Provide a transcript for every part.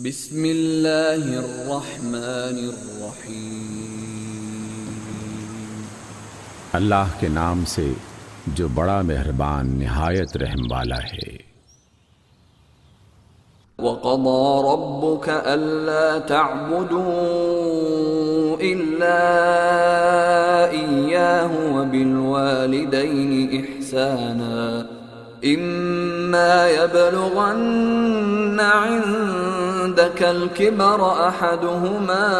بسم اللہ الرحمن الرحیم۔ اللہ کے نام سے جو بڑا مہربان نہایت رحم والا ہے۔ وَقَضَى رَبُّكَ أَلَّا تَعْبُدُوا إِلَّا إِيَّاهُ وَبِالْوَالِدَيْنِ إِحْسَانًا إِمَّا يَبْلُغَنَّ عِندَكَ الْكِبَرَ أَحَدُهُمَا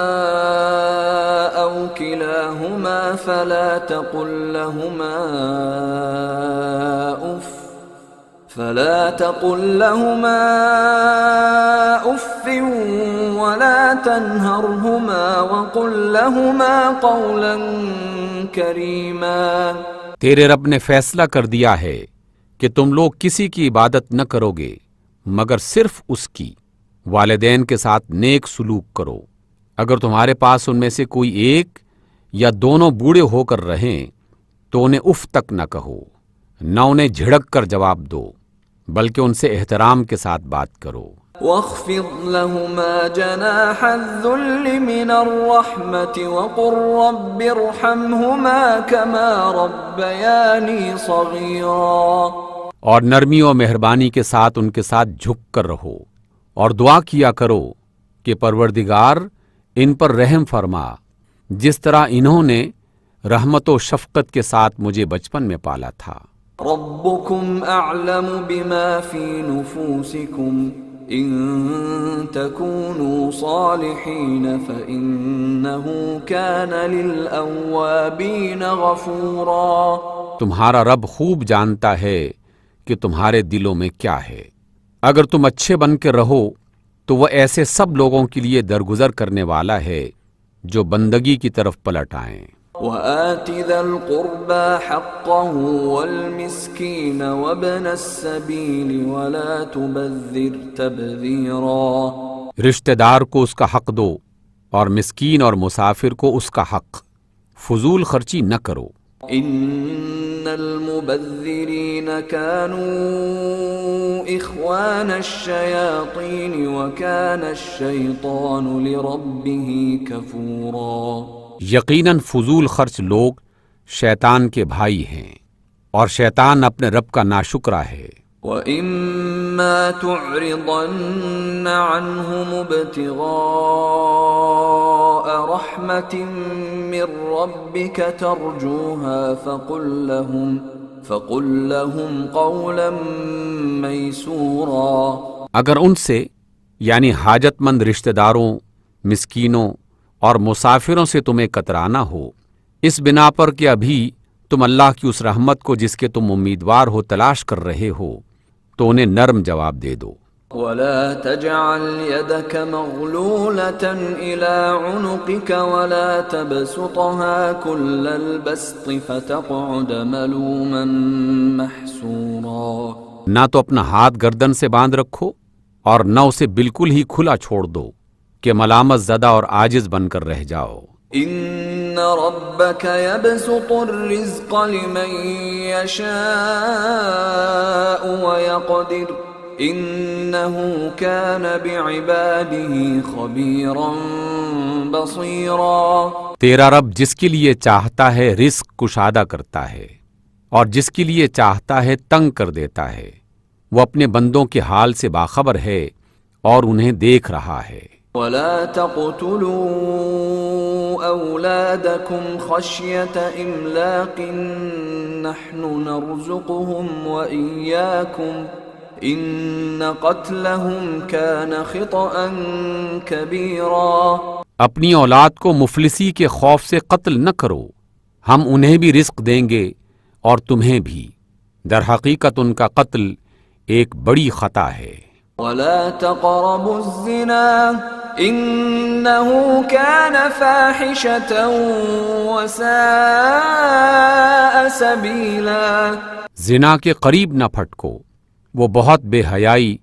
أَوْ كِلَاهُمَا فَلَا تَقُل لهما أف ولا تنهرهما وقل لهما قولا كريما۔ تیرے رب نے فیصلہ کر دیا ہے کہ تم لوگ کسی کی عبادت نہ کرو گے مگر صرف اس کی۔ والدین کے ساتھ نیک سلوک کرو۔ اگر تمہارے پاس ان میں سے کوئی ایک یا دونوں بوڑھے ہو کر رہیں تو انہیں اف تک نہ کہو، نہ انہیں جھڑک کر جواب دو، بلکہ ان سے احترام کے ساتھ بات کرو۔ وَاخْفِضْ لَهُمَا جَنَاحَ الذُّلِّ مِنَ الرَّحْمَةِ وَقُلْ رَبِّ ارْحَمْهُمَا كَمَا رَبَّيَانِي صَغِيرًا۔ اور نرمی و مہربانی کے ساتھ ان کے ساتھ جھک کر رہو اور دعا کیا کرو کہ پروردگار ان پر رحم فرما جس طرح انہوں نے رحمت و شفقت کے ساتھ مجھے بچپن میں پالا تھا۔ ربكم اعلم بما في نفوسكم ان تكونوا صالحين فانه كان للاوابين غفورا۔ تمہارا رب خوب جانتا ہے کہ تمہارے دلوں میں کیا ہے۔ اگر تم اچھے بن کے رہو تو وہ ایسے سب لوگوں کے لیے درگزر کرنے والا ہے جو بندگی کی طرف پلٹ آئیں۔ وَآتِ ذَا الْقُرْبَى حَقَّهُ وَالْمِسْكِينَ وَابْنَ السَّبِيلِ وَلَا تُبَذِّرْ تَبْذِيرًا۔ رشتہ دار کو اس کا حق دو اور مسکین اور مسافر کو اس کا حق، فضول خرچی نہ کرو۔ ان المبذرین كانوا اخوان الشیاطین وکان الشیطان لربه کفورا۔ یقیناً فضول خرچ لوگ شیطان کے بھائی ہیں اور شیطان اپنے رب کا ناشکرا ہے۔ وَإِمَّا تُعْرِضَنَّ عَنْهُمُ ابْتِغَاءَ رَحْمَةٍ مِّن رَّبِّكَ تَرْجُوهَا فَقُل لَّهُمْ قَوْلًا مَّيْسُورًا۔ اگر ان سے یعنی حاجت مند رشتہ داروں، مسکینوں اور مسافروں سے تمہیں کترانا ہو، اس بنا پر کہ ابھی تم اللہ کی اس رحمت کو جس کے تم امیدوار ہو تلاش کر رہے ہو، تو انہیں نرم جواب دے دو۔ وَلَا تَجْعَلْ يَدَكَ مَغْلُولَةً إِلَىٰ عُنُقِكَ وَلَا تَبْسُطْهَا كُلَّ الْبَسْطِ فَتَقْعُدَ مَلُومًا مَّحْسُورًا۔ نہ تو اپنا ہاتھ گردن سے باندھ رکھو اور نہ اسے بالکل ہی کھلا چھوڑ دو کہ ملامت زدہ اور عاجز بن کر رہ جاؤ۔ ان ربك يبسط الرزق لمن يشاء ويقدر انه كان بعباده خبيرا بصيرا۔ تیرا رب جس کے لیے چاہتا ہے رزق کشادہ کرتا ہے اور جس کے لیے چاہتا ہے تنگ کر دیتا ہے۔ وہ اپنے بندوں کے حال سے باخبر ہے اور انہیں دیکھ رہا ہے۔ وَلَا تَقْتُلُوا أَوْلَادَكُمْ خَشْيَةَ إِمْلَاقٍ نَحْنُ نَرْزُقُهُمْ وَإِيَّاكُمْ إِنَّ قَتْلَهُمْ كَانَ خِطْئًا كَبِيرًا۔ اپنی اولاد کو مفلسی کے خوف سے قتل نہ کرو، ہم انہیں بھی رزق دیں گے اور تمہیں بھی، در حقیقت ان کا قتل ایک بڑی خطا ہے۔ وَلَا تَقْرَبُوا الزِّنَا إِنَّهُ كَانَ فَاحِشَةً وَسَاءَ سَبِيلًا۔ زنا کے قریب نہ پھٹکو، وہ بہت بے حیائی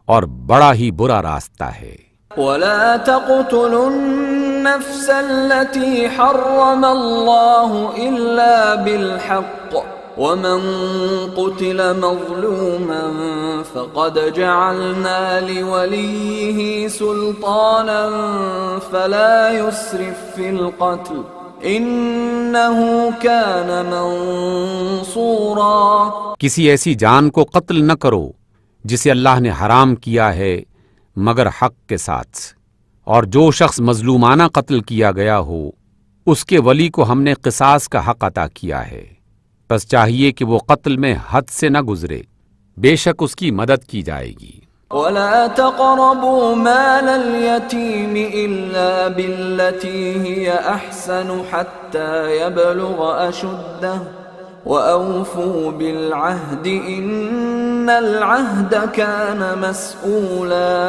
اور بڑا ہی برا راستہ ہے۔ وَلَا تَقْتُلُوا النَّفْسَ الَّتِي حَرَّمَ اللَّهُ إِلَّا بِالْحَقِّ ومن قتل مظلوما فقد جعلنا لوليه سلطانا فلا يسرف في القتل انه كان منصورا. کسی ایسی جان کو قتل نہ کرو جسے اللہ نے حرام کیا ہے مگر حق کے ساتھ، اور جو شخص مظلومانہ قتل کیا گیا ہو اس کے ولی کو ہم نے قصاص کا حق عطا کیا ہے، بس چاہیے کہ وہ قتل میں حد سے نہ گزرے، بے شک اس کی مدد کی جائے گی. ولا تقربوا مال اليتيم إلا بالتي هي أحسن حتى يبلغ أشده وأوفوا بالعهد إن العهد كان مسؤولا.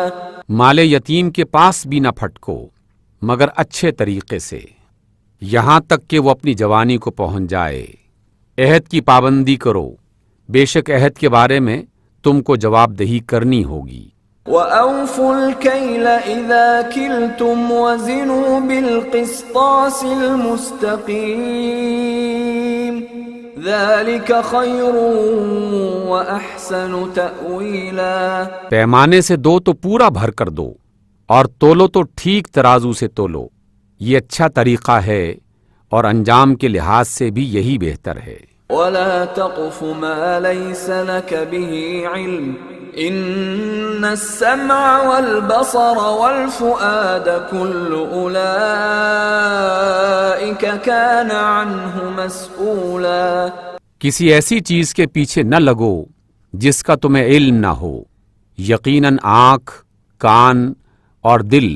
مال یتیم کے پاس بھی نہ پھٹکو مگر اچھے طریقے سے، یہاں تک کہ وہ اپنی جوانی کو پہنچ جائے. عہد کی پابندی کرو، بے شک عہد کے بارے میں تم کو جواب دہی کرنی ہوگی. وَأَوْفُوا الْكَيْلَ إِذَا كِلْتُمْ وَزِنُوا بِالْقِسْطَاسِ الْمُسْتَقِيمِ ذَلِكَ خَيْرٌ وَأَحْسَنُ تَأْوِيلًا. پیمانے سے دو تو پورا بھر کر دو، اور تولو تو ٹھیک ترازو سے تولو، یہ اچھا طریقہ ہے اور انجام کے لحاظ سے بھی یہی بہتر ہے. وَلَا تَقْفُ مَا لَيْسَ لَكَ بِهِ عِلْمٌ إِنَّ السَّمْعَ وَالْبَصَرَ وَالْفُؤَادَ كُلُّ أُولَئِكَ كَانَ عَنْهُ مسؤولا. کسی ایسی چیز کے پیچھے نہ لگو جس کا تمہیں علم نہ ہو، یقیناً آنکھ، کان اور دل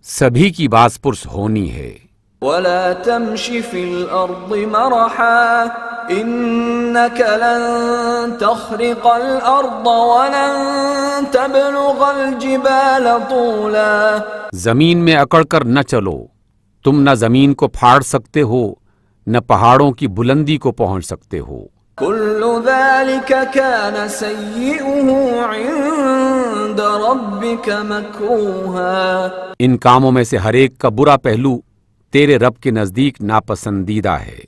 سبھی کی باز پرس ہونی ہے. وَلَا تَمْشِ فِي الْأَرْضِ مَرَحًا إِنَّكَ لَن تَخْرِقَ الْأَرْضَ وَلَن تَبْلُغَ الْجِبَالَ طُولًا. زمین میں اکڑ کر نہ چلو، تم نہ زمین کو پھاڑ سکتے ہو نہ پہاڑوں کی بلندی کو پہنچ سکتے ہو. كُلُّ ذَلِكَ كَانَ سَيِّئُهُ عِندَ رَبِّكَ مَكْرُوهًا. ان کاموں میں سے ہر ایک کا برا پہلو تیرے رب کے نزدیک ناپسندیدہ ہے.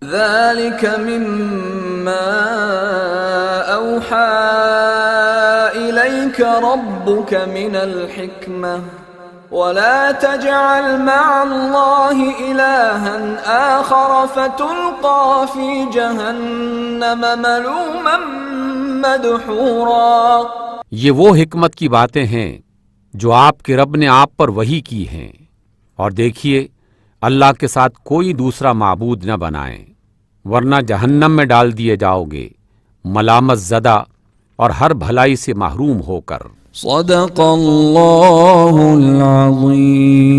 ذَلِكَ مِمَّا أَوْحَى إِلَيْكَ رَبُّكَ مِنَ الْحِكْمَةِ وَلَا تَجْعَلْ مَعَ اللَّهِ إِلَٰهًا آخَرَ فَتُلْقَىٰ فِي جَهَنَّمَ مَلُومًا مَدْحُورًا. یہ وہ حکمت کی باتیں ہیں جو آپ کے رب نے آپ پر وحی کی ہیں، اور دیکھیے اللہ کے ساتھ کوئی دوسرا معبود نہ بنائیں، ورنہ جہنم میں ڈال دیے جاؤ گے ملامت زدہ اور ہر بھلائی سے محروم ہو کر. صدق اللہ العظیم.